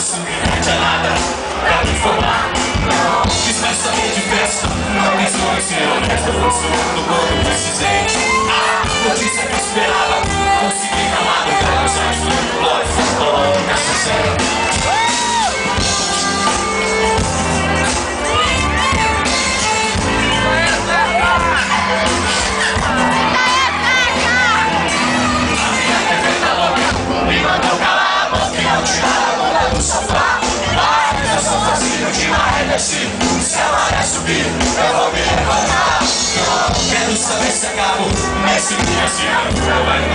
isso não nada pra me informar. Quis mais saber de festa, não pensou em ser honesto. Foi suando quando precisei. Notícia que esperava, consegui na madrugada. Os olhos do Lorde falando nessa cena. Se ela vai subir, eu vou me levantar. Quero saber se acabo nesse dia assim.